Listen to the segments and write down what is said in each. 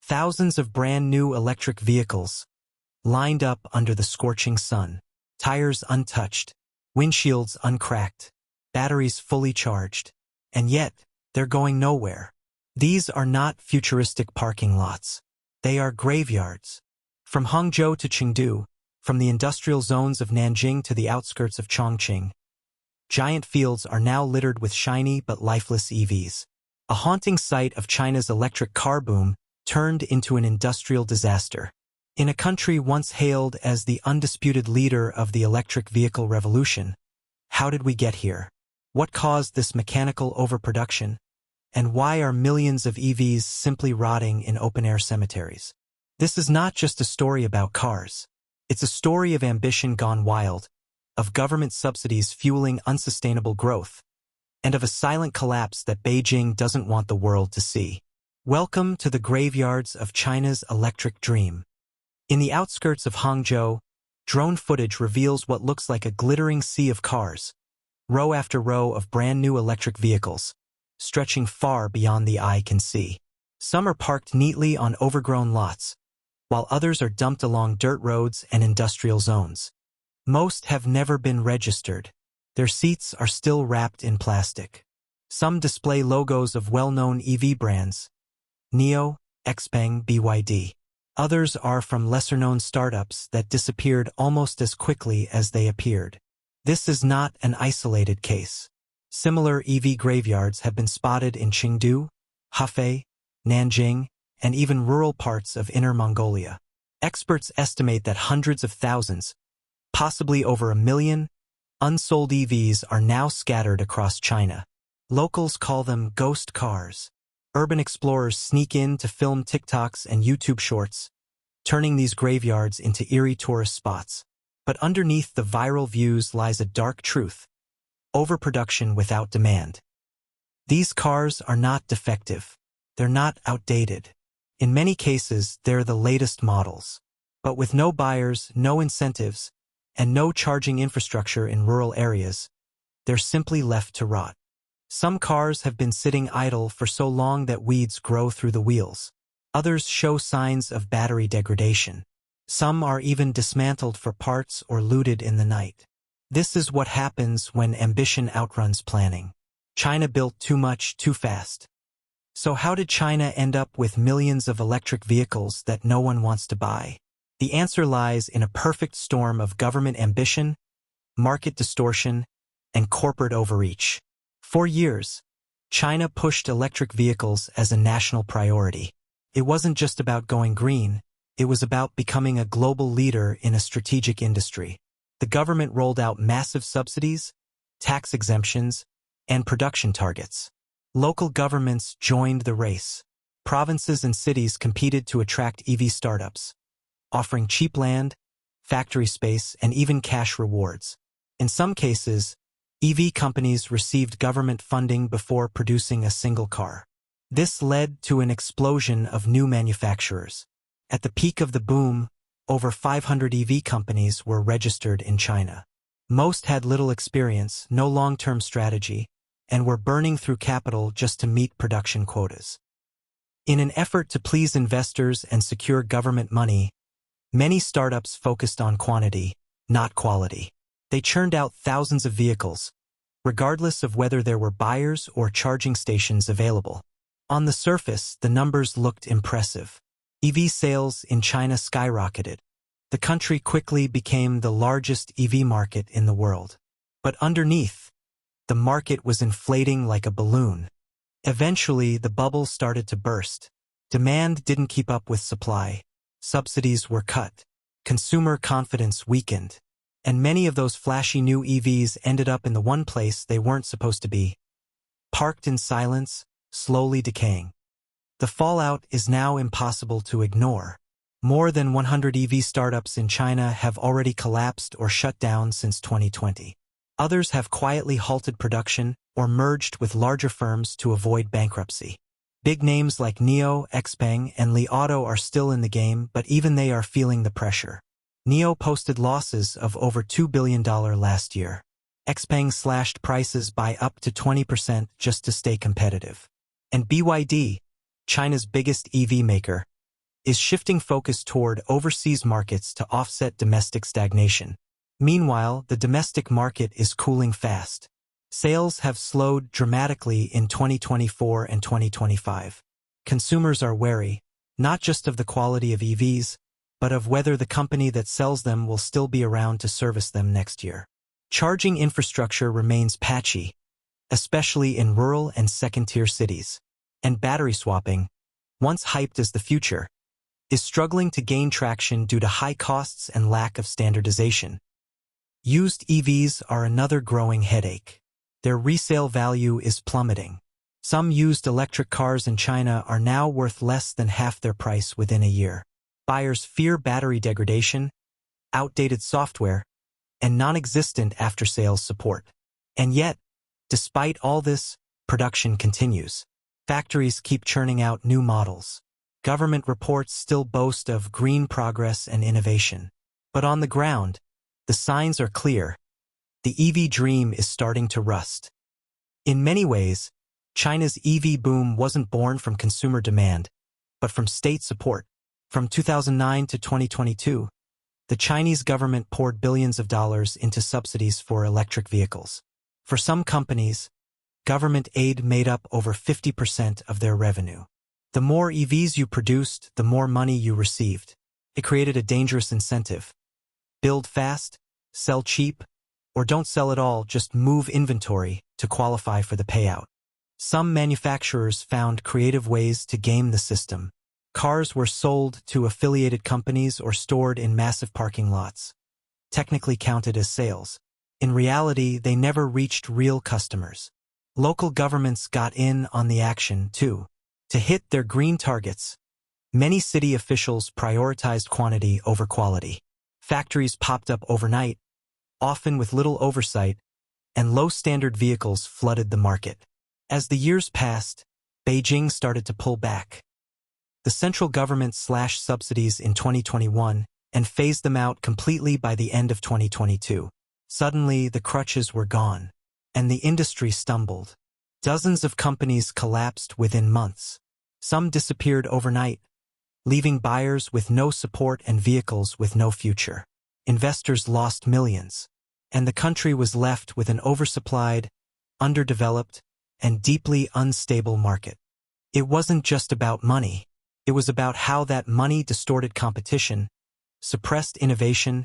Thousands of brand-new electric vehicles, lined up under the scorching sun, tires untouched, windshields uncracked, batteries fully charged. And yet, they're going nowhere. These are not futuristic parking lots. They are graveyards. From Hangzhou to Chengdu, from the industrial zones of Nanjing to the outskirts of Chongqing, giant fields are now littered with shiny but lifeless EVs. A haunting sight of China's electric car boom turned into an industrial disaster. In a country once hailed as the undisputed leader of the electric vehicle revolution, how did we get here? What caused this mechanical overproduction? And why are millions of EVs simply rotting in open-air cemeteries? This is not just a story about cars. It's a story of ambition gone wild, of government subsidies fueling unsustainable growth, and of a silent collapse that Beijing doesn't want the world to see. Welcome to the graveyards of China's electric dream. In the outskirts of Hangzhou, drone footage reveals what looks like a glittering sea of cars, row after row of brand-new electric vehicles, stretching far beyond the eye can see. Some are parked neatly on overgrown lots, while others are dumped along dirt roads and industrial zones. Most have never been registered. Their seats are still wrapped in plastic. Some display logos of well-known EV brands, NIO, XPeng, BYD. Others are from lesser-known startups that disappeared almost as quickly as they appeared. This is not an isolated case. Similar EV graveyards have been spotted in Chengdu, Hefei, Nanjing, and even rural parts of Inner Mongolia. Experts estimate that hundreds of thousands, possibly over 1 million, unsold EVs are now scattered across China. Locals call them ghost cars. Urban explorers sneak in to film TikToks and YouTube shorts, turning these graveyards into eerie tourist spots. But underneath the viral views lies a dark truth: overproduction without demand. These cars are not defective. They're not outdated. In many cases, they're the latest models. But with no buyers, no incentives, and no charging infrastructure in rural areas, they're simply left to rot. Some cars have been sitting idle for so long that weeds grow through the wheels. Others show signs of battery degradation. Some are even dismantled for parts or looted in the night. This is what happens when ambition outruns planning. China built too much too fast. So how did China end up with millions of electric vehicles that no one wants to buy? The answer lies in a perfect storm of government ambition, market distortion, and corporate overreach. For years, China pushed electric vehicles as a national priority. It wasn't just about going green, it was about becoming a global leader in a strategic industry. The government rolled out massive subsidies, tax exemptions, and production targets. Local governments joined the race. Provinces and cities competed to attract EV startups, offering cheap land, factory space, and even cash rewards. In some cases, EV companies received government funding before producing a single car. This led to an explosion of new manufacturers. At the peak of the boom, over 500 EV companies were registered in China. Most had little experience, no long-term strategy, and were burning through capital just to meet production quotas. In an effort to please investors and secure government money, many startups focused on quantity, not quality. They churned out thousands of vehicles, regardless of whether there were buyers or charging stations available. On the surface, the numbers looked impressive. EV sales in China skyrocketed. The country quickly became the largest EV market in the world. But underneath, the market was inflating like a balloon. Eventually, the bubble started to burst. Demand didn't keep up with supply. Subsidies were cut. Consumer confidence weakened. And many of those flashy new EVs ended up in the one place they weren't supposed to be. Parked in silence, slowly decaying. The fallout is now impossible to ignore. More than 100 EV startups in China have already collapsed or shut down since 2020. Others have quietly halted production or merged with larger firms to avoid bankruptcy. Big names like NIO, XPeng, and Li Auto are still in the game, but even they are feeling the pressure. NIO posted losses of over $2 billion last year. XPeng slashed prices by up to 20% just to stay competitive. And BYD, China's biggest EV maker, is shifting focus toward overseas markets to offset domestic stagnation. Meanwhile, the domestic market is cooling fast. Sales have slowed dramatically in 2024 and 2025. Consumers are wary, not just of the quality of EVs, but of whether the company that sells them will still be around to service them next year. Charging infrastructure remains patchy, especially in rural and second-tier cities. And battery swapping, once hyped as the future, is struggling to gain traction due to high costs and lack of standardization. Used EVs are another growing headache. Their resale value is plummeting. Some used electric cars in China are now worth less than half their price within a year. Buyers fear battery degradation, outdated software, and non-existent after-sales support. And yet, despite all this, production continues. Factories keep churning out new models. Government reports still boast of green progress and innovation. But on the ground, the signs are clear. The EV dream is starting to rust. In many ways, China's EV boom wasn't born from consumer demand, but from state support. From 2009 to 2022, the Chinese government poured billions of dollars into subsidies for electric vehicles. For some companies, government aid made up over 50% of their revenue. The more EVs you produced, the more money you received. It created a dangerous incentive. Build fast, sell cheap, or don't sell at all, just move inventory to qualify for the payout. Some manufacturers found creative ways to game the system. Cars were sold to affiliated companies or stored in massive parking lots, technically counted as sales. In reality, they never reached real customers. Local governments got in on the action, too. To hit their green targets, many city officials prioritized quantity over quality. Factories popped up overnight, often with little oversight, and low-standard vehicles flooded the market. As the years passed, Beijing started to pull back. The central government slashed subsidies in 2021 and phased them out completely by the end of 2022. Suddenly, the crutches were gone, and the industry stumbled. Dozens of companies collapsed within months. Some disappeared overnight, leaving buyers with no support and vehicles with no future. Investors lost millions, and the country was left with an oversupplied, underdeveloped, and deeply unstable market. It wasn't just about money. It was about how that money distorted competition, suppressed innovation,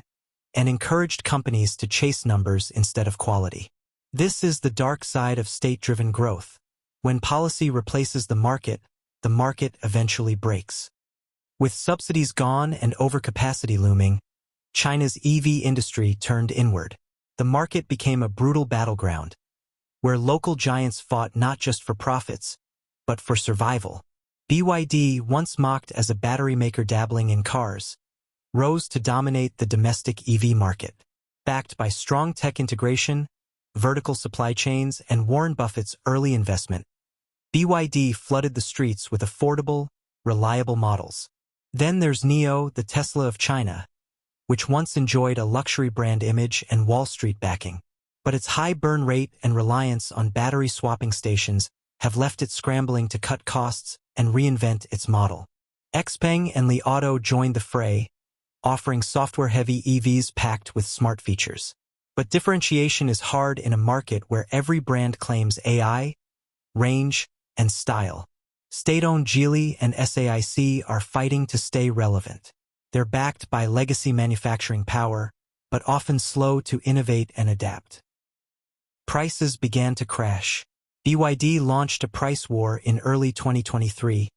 and encouraged companies to chase numbers instead of quality. This is the dark side of state-driven growth. When policy replaces the market eventually breaks. With subsidies gone and overcapacity looming, China's EV industry turned inward. The market became a brutal battleground, where local giants fought not just for profits, but for survival. BYD, once mocked as a battery maker dabbling in cars, rose to dominate the domestic EV market. Backed by strong tech integration, vertical supply chains, and Warren Buffett's early investment, BYD flooded the streets with affordable, reliable models. Then there's NIO, the Tesla of China, which once enjoyed a luxury brand image and Wall Street backing. But its high burn rate and reliance on battery swapping stations have left it scrambling to cut costs and reinvent its model. XPeng and Li Auto joined the fray, offering software-heavy EVs packed with smart features. But differentiation is hard in a market where every brand claims AI, range, and style. State-owned Geely and SAIC are fighting to stay relevant. They're backed by legacy manufacturing power, but often slow to innovate and adapt. Prices began to crash. BYD launched a price war in early 2023,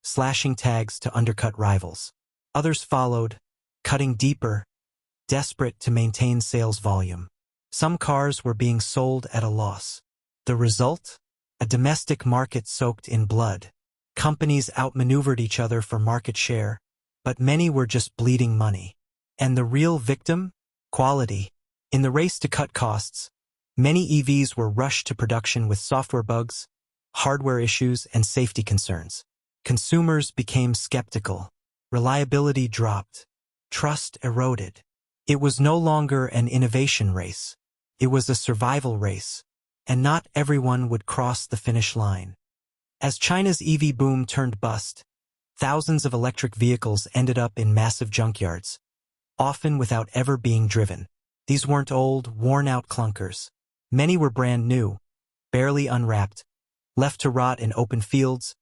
slashing tags to undercut rivals. Others followed, cutting deeper, desperate to maintain sales volume. Some cars were being sold at a loss. The result? A domestic market soaked in blood. Companies outmaneuvered each other for market share, but many were just bleeding money. And the real victim? Quality. In the race to cut costs, many EVs were rushed to production with software bugs, hardware issues, and safety concerns. Consumers became skeptical. Reliability dropped. Trust eroded. It was no longer an innovation race. It was a survival race, and not everyone would cross the finish line. As China's EV boom turned bust, Thousands of electric vehicles ended up in massive junkyards, often without ever being driven. These weren't old, worn-out clunkers. Many were brand new, barely unwrapped, left to rot in open fields,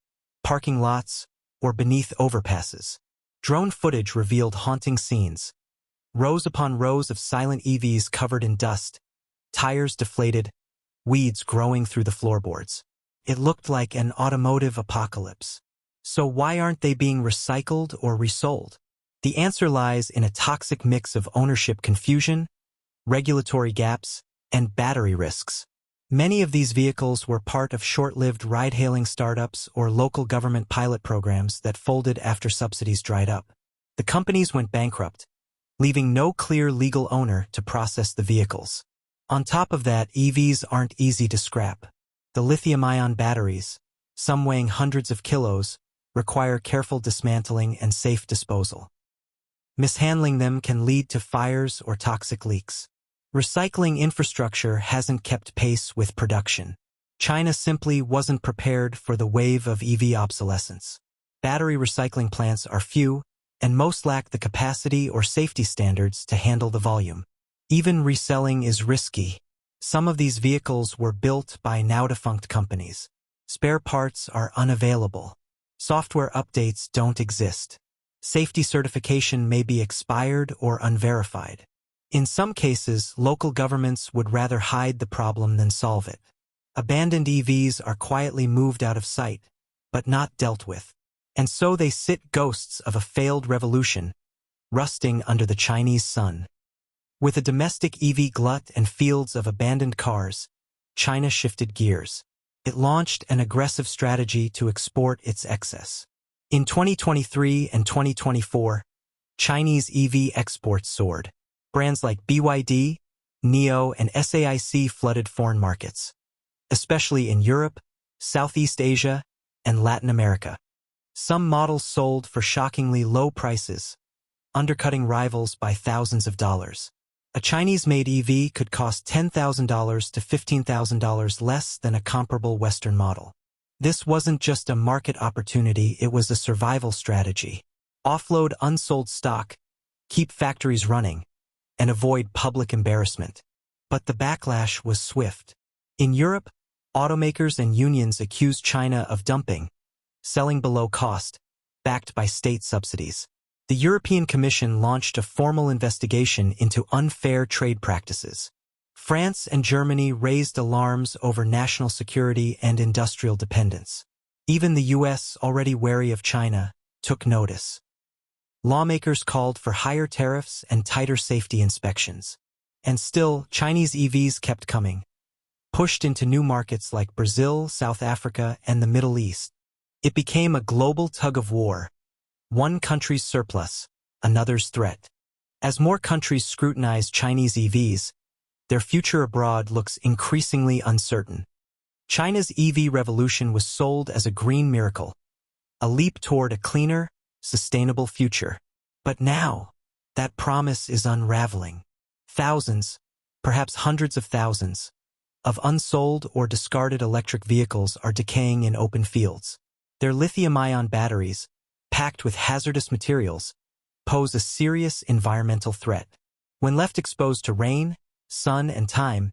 parking lots, or beneath overpasses. Drone footage revealed haunting scenes. Rows upon rows of silent EVs covered in dust, tires deflated, weeds growing through the floorboards. It looked like an automotive apocalypse. So why aren't they being recycled or resold? The answer lies in a toxic mix of ownership confusion, regulatory gaps, and battery risks. Many of these vehicles were part of short-lived ride-hailing startups or local government pilot programs that folded after subsidies dried up. The companies went bankrupt, leaving no clear legal owner to process the vehicles. On top of that, EVs aren't easy to scrap. The lithium-ion batteries, some weighing hundreds of kilos, require careful dismantling and safe disposal. Mishandling them can lead to fires or toxic leaks. Recycling infrastructure hasn't kept pace with production. China simply wasn't prepared for the wave of EV obsolescence. Battery recycling plants are few, and most lack the capacity or safety standards to handle the volume. Even reselling is risky. Some of these vehicles were built by now-defunct companies. Spare parts are unavailable. Software updates don't exist. Safety certification may be expired or unverified. In some cases, local governments would rather hide the problem than solve it. Abandoned EVs are quietly moved out of sight, but not dealt with. And so they sit ghosts of a failed revolution, rusting under the Chinese sun. With a domestic EV glut and fields of abandoned cars, China shifted gears. It launched an aggressive strategy to export its excess. In 2023 and 2024, Chinese EV exports soared. Brands like BYD, NIO, and SAIC flooded foreign markets, especially in Europe, Southeast Asia, and Latin America. Some models sold for shockingly low prices, undercutting rivals by thousands of dollars. A Chinese-made EV could cost $10,000 to $15,000 less than a comparable Western model. This wasn't just a market opportunity, it was a survival strategy. Offload unsold stock, keep factories running, and avoid public embarrassment. But the backlash was swift. In Europe, automakers and unions accused China of dumping, selling below cost, backed by state subsidies. The European Commission launched a formal investigation into unfair trade practices. France and Germany raised alarms over national security and industrial dependence. Even the US, already wary of China, took notice. Lawmakers called for higher tariffs and tighter safety inspections. And still, Chinese EVs kept coming, pushed into new markets like Brazil, South Africa, and the Middle East. It became a global tug-of-war. One country's surplus, another's threat. As more countries scrutinize Chinese EVs, their future abroad looks increasingly uncertain. China's EV revolution was sold as a green miracle, a leap toward a cleaner, sustainable future. But now, that promise is unraveling. Thousands, perhaps hundreds of thousands, of unsold or discarded electric vehicles are decaying in open fields. Their lithium-ion batteries, packed with hazardous materials, pose a serious environmental threat. When left exposed to rain, sun, and time,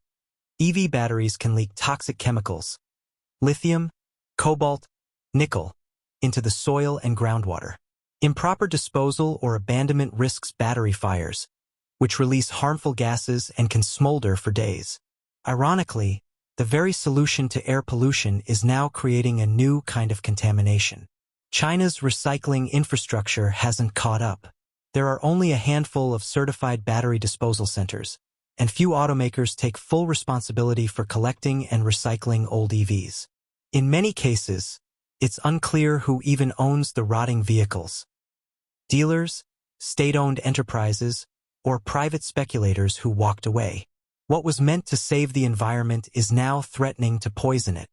EV batteries can leak toxic chemicals, lithium, cobalt, nickel, into the soil and groundwater. Improper disposal or abandonment risks battery fires, which release harmful gases and can smolder for days. Ironically, the very solution to air pollution is now creating a new kind of contamination. China's recycling infrastructure hasn't caught up. There are only a handful of certified battery disposal centers, and few automakers take full responsibility for collecting and recycling old EVs. In many cases, it's unclear who even owns the rotting vehicles. Dealers, state-owned enterprises, or private speculators who walked away. What was meant to save the environment is now threatening to poison it.